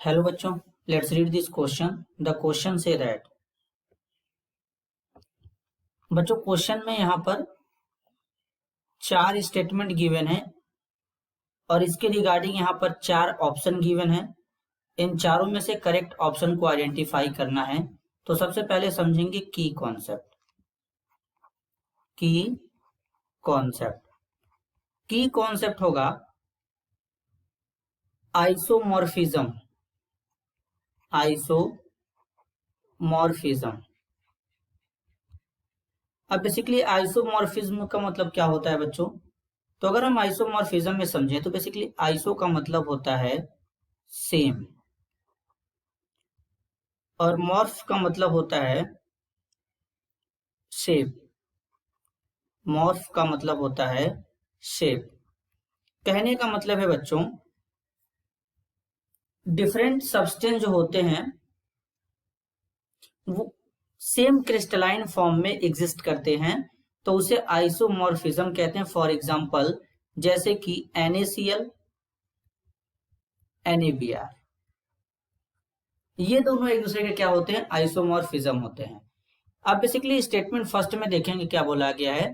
Hello बच्चों, let's read this question. The question say that बच्चों question में यहाँ पर 4 स्टेटमेंट गिवन है और इसके रिगार्डिंग यहाँ पर 4 ऑप्शन गिवन है। इन चारों में से करेक्ट ऑप्शन को आइडेंटिफाई करना है। तो सबसे पहले समझेंगे की कॉन्सेप्ट। की कॉन्सेप्ट होगा आइसोमॉर्फिज्म। अब बेसिकली आइसोमॉर्फिज्म का मतलब क्या होता है बच्चों? तो अगर हम आइसोमॉर्फिज्म में समझें तो बेसिकली आइसो का मतलब होता है सेम और मॉर्फ का मतलब होता है शेप। कहने का मतलब है बच्चों, डिफरेंट सब्सटेंस जो होते हैं वो सेम क्रिस्टलाइन फॉर्म में एग्जिस्ट करते हैं, तो उसे आइसोमॉर्फिज्म कहते हैं। फॉर एग्जांपल जैसे कि NaCl, NaBr, ये दोनों एक दूसरे के क्या होते हैं? आइसोमॉर्फिज्म होते हैं। अब बेसिकली स्टेटमेंट फर्स्ट में देखेंगे क्या बोला गया है।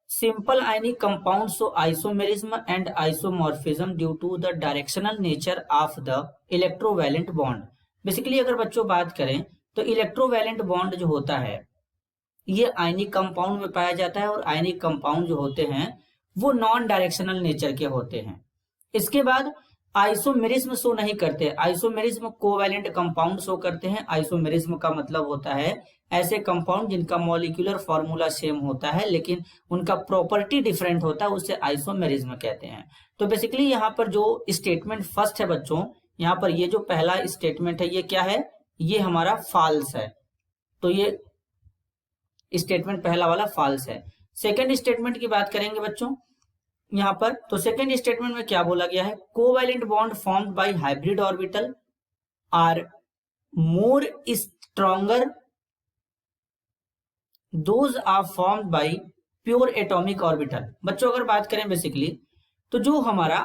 Simple ionic compound show isomerism and isomorphism due to the directional nature of the electrovalent bond. Basically अगर बच्चों बात करें तो इलेक्ट्रोवैलेंट बॉन्ड जो होता है ये आयनिक कंपाउंड में पाया जाता है और आयनिक कंपाउंड जो होते हैं वो नॉन डायरेक्शनल नेचर के होते हैं। इसके बाद आइसोमेरिज्म शो नहीं करते। आइसोमेरिज्म कोवैलेंट कंपाउंड शो करते हैं। आइसोमेरिज्म का मतलब होता है ऐसे कंपाउंड जिनका मॉलिक्यूलर फॉर्मूला सेम होता है लेकिन उनका प्रॉपर्टी डिफरेंट होता है, उसे आइसोमेरिज्म कहते हैं। तो बेसिकली यहाँ पर जो स्टेटमेंट फर्स्ट है बच्चों, यहाँ पर ये जो पहला स्टेटमेंट है ये क्या है? ये हमारा फॉल्स है। तो ये स्टेटमेंट पहला वाला फॉल्स है। सेकेंड स्टेटमेंट की बात करेंगे बच्चों यहाँ पर, तो सेकेंड स्टेटमेंट में क्या बोला गया है? Covalent bond formed by hybrid orbital are more stronger those are formed by pure atomic orbital. बच्चों अगर बात करें बेसिकली तो जो हमारा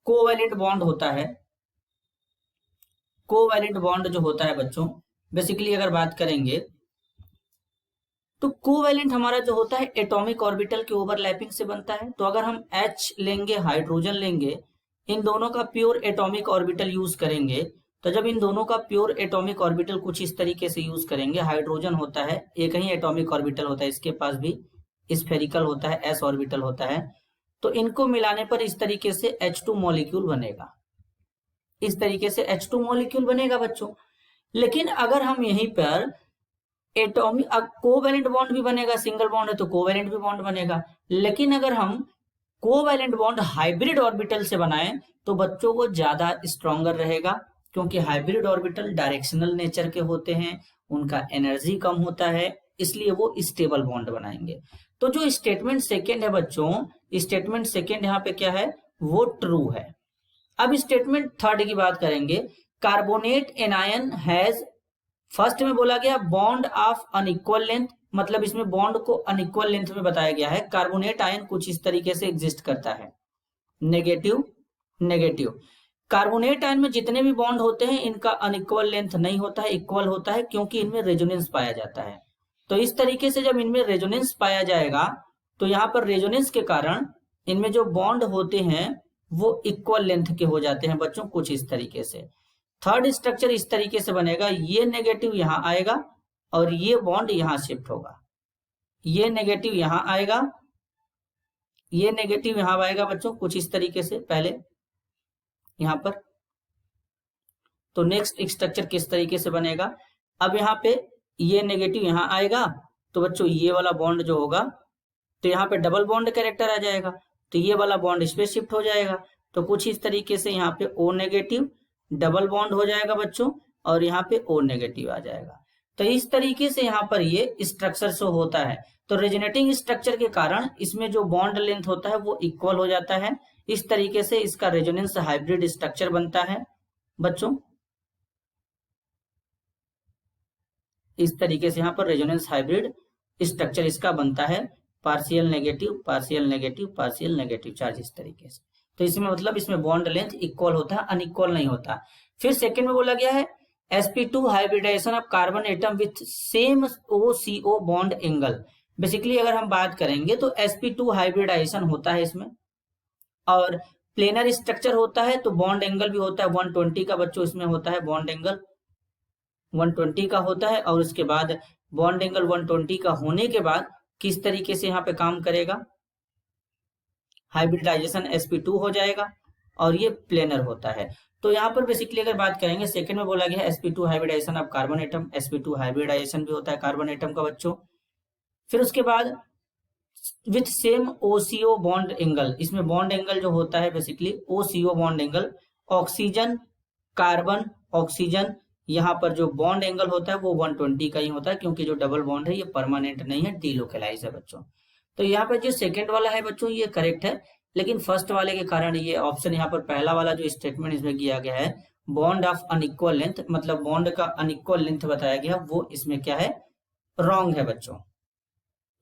कोवैलेंट बॉन्ड होता है, कोवैलेंट बॉन्ड जो होता है बच्चों बेसिकली अगर बात करेंगे तो कोवैलेंट हमारा जो होता है एटॉमिक ऑर्बिटल के ओवरलैपिंग से बनता है। तो अगर हम H लेंगे, हाइड्रोजन लेंगे, इन दोनों का प्योर एटॉमिक ऑर्बिटल यूज करेंगे, तो जब इन दोनों का प्योर एटॉमिक ऑर्बिटल कुछ इस तरीके से यूज करेंगे, हाइड्रोजन होता है एक ही एटॉमिक ऑर्बिटल होता है, इसके पास भी स्फेरिकल होता है, S ऑर्बिटल होता है, तो इनको मिलाने पर इस तरीके से H2 मॉलिक्यूल बनेगा। इस तरीके से H2 मॉलिक्यूल बनेगा बच्चों। लेकिन अगर हम यहीं पर एटॉमिक कोवैलेंट बॉन्ड भी बनेगा, सिंगल बॉन्ड है तो कोवैलेंट भी बॉन्ड बनेगा। लेकिन अगर हम कोवैलेंट बॉन्ड हाइब्रिड ऑर्बिटल से बनाएं तो बच्चों को ज्यादा स्ट्रॉन्गर रहेगा, क्योंकि हाइब्रिड ऑर्बिटल डायरेक्शनल नेचर के होते हैं, उनका एनर्जी कम होता है, इसलिए वो स्टेबल बॉन्ड बनाएंगे। तो जो स्टेटमेंट सेकेंड है बच्चों, स्टेटमेंट सेकेंड यहाँ पे क्या है? वो ट्रू है। अब स्टेटमेंट थर्ड की बात करेंगे। कार्बोनेट एनायन हैज, फर्स्ट में बोला गया बॉन्ड ऑफ अनइक्वल लेंथ, मतलब इसमें बॉन्ड को अनइक्वल लेंथ में बताया गया है। कार्बोनेट आयन कुछ इस तरीके से एग्जिस्ट करता है, नेगेटिव नेगेटिव। कार्बोनेट आयन में जितने भी बॉन्ड होते हैं इनका अनइक्वल लेंथ नहीं होता है, इक्वल होता है, क्योंकि इनमें रेजोनेंस पाया जाता है। तो इस तरीके से जब इनमें रेजोनेंस पाया जाएगा तो यहाँ पर रेजोनेंस के कारण इनमें जो बॉन्ड होते हैं वो इक्वल लेंथ के हो जाते हैं बच्चों, कुछ इस तरीके से। थर्ड स्ट्रक्चर इस तरीके से बनेगा, ये नेगेटिव यहां आएगा और ये बॉन्ड यहां शिफ्ट होगा, ये नेगेटिव यहां आएगा, ये नेगेटिव यहां आएगा बच्चों, कुछ इस तरीके से पहले यहां पर। तो नेक्स्ट स्ट्रक्चर किस तरीके से बनेगा? अब यहाँ पे ये नेगेटिव यहां आएगा तो बच्चों ये वाला बॉन्ड जो होगा तो यहाँ पे डबल बॉन्ड कैरेक्टर आ जाएगा, तो ये वाला बॉन्ड इस पे शिफ्ट हो जाएगा। तो कुछ इस तरीके से यहाँ पे O नेगेटिव डबल बॉन्ड हो जाएगा बच्चों और यहाँ पे O नेगेटिव आ जाएगा। तो इस तरीके से यहाँ पर ये स्ट्रक्चर शो होता है। तो रेजोनेटिंग स्ट्रक्चर के कारण इसमें जो बॉन्ड लेंथ होता है वो इक्वल हो जाता है। इस तरीके से इसका रेजोनेंस हाइब्रिड स्ट्रक्चर बनता है बच्चों। इस तरीके से यहाँ पर रेजोनेंस हाइब्रिड स्ट्रक्चर इसका बनता है, partial negative partial negative partial negative charge, इस तरीके से। तो इसमें मतलब इसमें बॉन्ड लेंथ इक्वल होता है, अनइक्वल नहीं होता। फिर सेकंड में बोला गया है sp2 hybridization of carbon atom with same OCO bond angle. Basically अगर हम बात करेंगे तो sp2 हाइब्रिडाइजेशन होता है इसमें, और प्लेनर स्ट्रक्चर होता है, तो बॉन्ड एंगल भी होता है 120 का बच्चों, इसमें होता है बॉन्ड एंगल 120 का होता है। और उसके बाद बॉन्ड एंगल 120 का होने के बाद किस तरीके से यहाँ पे काम करेगा, हाइब्रिडाइजेशन sp2 हो जाएगा, और ये प्लेनर होता है। तो यहाँ पर बेसिकली अगर बात करेंगे सेकंड में बोला गया है sp2 hybridization of carbon atom, sp2 hybridization भी होता है कार्बन एटम का बच्चों। फिर उसके बाद with same OCO bond angle, इसमें बॉन्ड एंगल जो होता है basically OCO bond angle, oxygen carbon oxygen, यहाँ पर जो बॉन्ड एंगल होता है वो 120 का ही होता है, क्योंकि जो डबल बॉन्ड है ये परमानेंट नहीं है, डीलोकलाइज है बच्चों। तो यहाँ पे जो सेकंड वाला है बच्चों ये करेक्ट है, लेकिन फर्स्ट वाले के कारण ये ऑप्शन यहाँ पर पहला वाला जो स्टेटमेंट इसमें किया गया है बॉन्ड ऑफ अनइक्वल लेंथ, मतलब बॉन्ड का अनइक्वल लेंथ बताया गया, वो इसमें क्या है, रॉन्ग है बच्चों,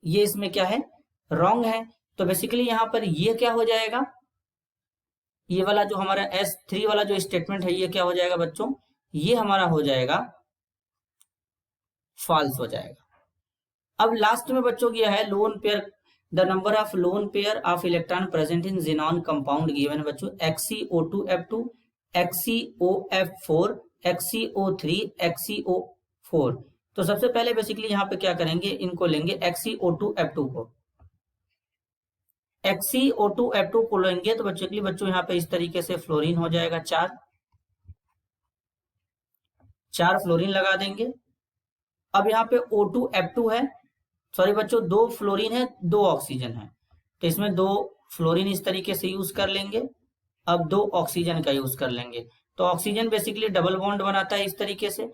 ये इसमें क्या है, रॉन्ग है। तो बेसिकली यहाँ पर ये क्या हो जाएगा, ये वाला जो हमारा S3 वाला जो स्टेटमेंट है ये क्या हो जाएगा बच्चों, ये हमारा हो जाएगा फॉल्स हो जाएगा। अब लास्ट में बच्चों क्या है, lone pair, the number of lone pair of electron present in xenon compound given है बच्चों, XeO2F2, XeOF4, XeO3, XeO4। तो सबसे पहले बेसिकली यहाँ पे क्या करेंगे, इनको लेंगे XeO2F2 को, XeO2F2 को लेंगे तो बच्चों यहाँ पे इस तरीके से फ्लोरीन हो जाएगा, चार फ्लोरीन लगा देंगे। अब यहाँ पे O2F2 है, सॉरी बच्चों 2 फ्लोरीन है 2 ऑक्सीजन है, तो इसमें 2 फ्लोरीन इस तरीके से यूज कर लेंगे। अब 2 ऑक्सीजन का यूज कर लेंगे, तो ऑक्सीजन बेसिकली डबल बॉन्ड बनाता है इस तरीके से।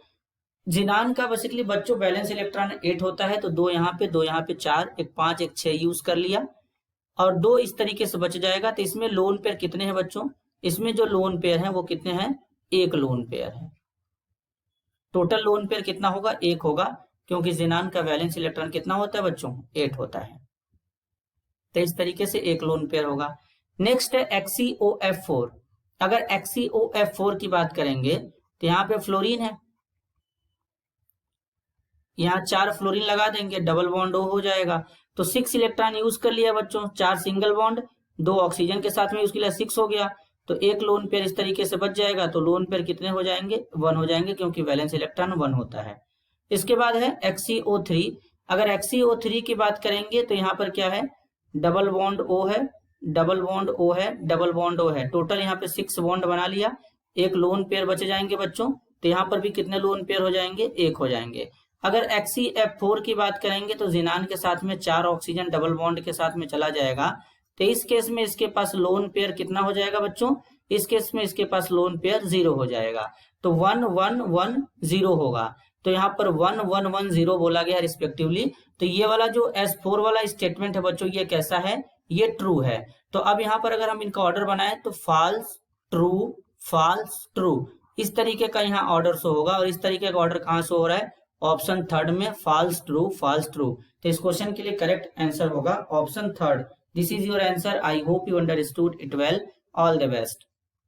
जिनान का बेसिकली बच्चों बैलेंस इलेक्ट्रॉन 8 होता है, तो 2 यहाँ पे 2 यहाँ पे 4, एक 5 एक 6 यूज कर लिया, और 2 इस तरीके से बच जाएगा। तो इसमें लोन पेयर कितने हैं बच्चों, इसमें जो लोन पेयर है वो कितने हैं, 1 लोन पेयर है। टोटल लोन पेयर कितना होगा, 1 होगा, क्योंकि जिनान का वैलेंस इलेक्ट्रॉन कितना होता है बच्चों, 8 होता है। तो इस तरीके से 1 लोन पेयर होगा। नेक्स्ट है XeOF4। अगर XeOF4 की बात करेंगे तो यहाँ पे फ्लोरीन है, यहाँ 4 फ्लोरीन लगा देंगे, डबल बॉन्ड हो जाएगा, तो 6 इलेक्ट्रॉन यूज कर लिया बच्चों, 4 सिंगल बॉन्ड, 2 ऑक्सीजन के साथ में यूज किया, 6 हो गया, तो 1 लोन पेयर इस तरीके से बच जाएगा। तो लोन पेयर कितने हो जाएंगे, 1 हो जाएंगे, क्योंकि वैलेंस इलेक्ट्रॉन 1 होता है। इसके बाद है XeO3। अगर XeO3 की बात करेंगे तो यहाँ पर क्या है, डबल बॉन्ड O है, डबल बॉन्ड O है, डबल बॉन्ड O है, टोटल यहाँ पे 6 बॉन्ड बना लिया, 1 लोन पेयर बच जाएंगे बच्चों। तो यहाँ पर भी कितने लोन पेयर हो जाएंगे, 1 हो जाएंगे। अगर XeF4 की बात करेंगे तो जिनान के साथ में 4 ऑक्सीजन डबल बॉन्ड के साथ में चला जाएगा, तो इस केस में इसके पास लोन पेयर कितना हो जाएगा बच्चों, इस केस में इसके पास लोन पेयर 0 हो जाएगा, तो 1 1 1 0 होगा। तो यहाँ पर 1 1 1 0 बोला गया रिस्पेक्टिवली। तो ये वाला जो S4 वाला स्टेटमेंट है बच्चों ये कैसा है, ये ट्रू है। तो अब यहाँ पर अगर हम इनका ऑर्डर बनाए तो फॉल्स ट्रू इस तरीके का यहाँ ऑर्डर शो होगा, और इस तरीके का ऑर्डर कहाँ शो हो रहा है, ऑप्शन 3 में फॉल्स ट्रू। तो इस क्वेश्चन के लिए करेक्ट आंसर होगा option 3। This is your answer. I hope you understood it well. All the best.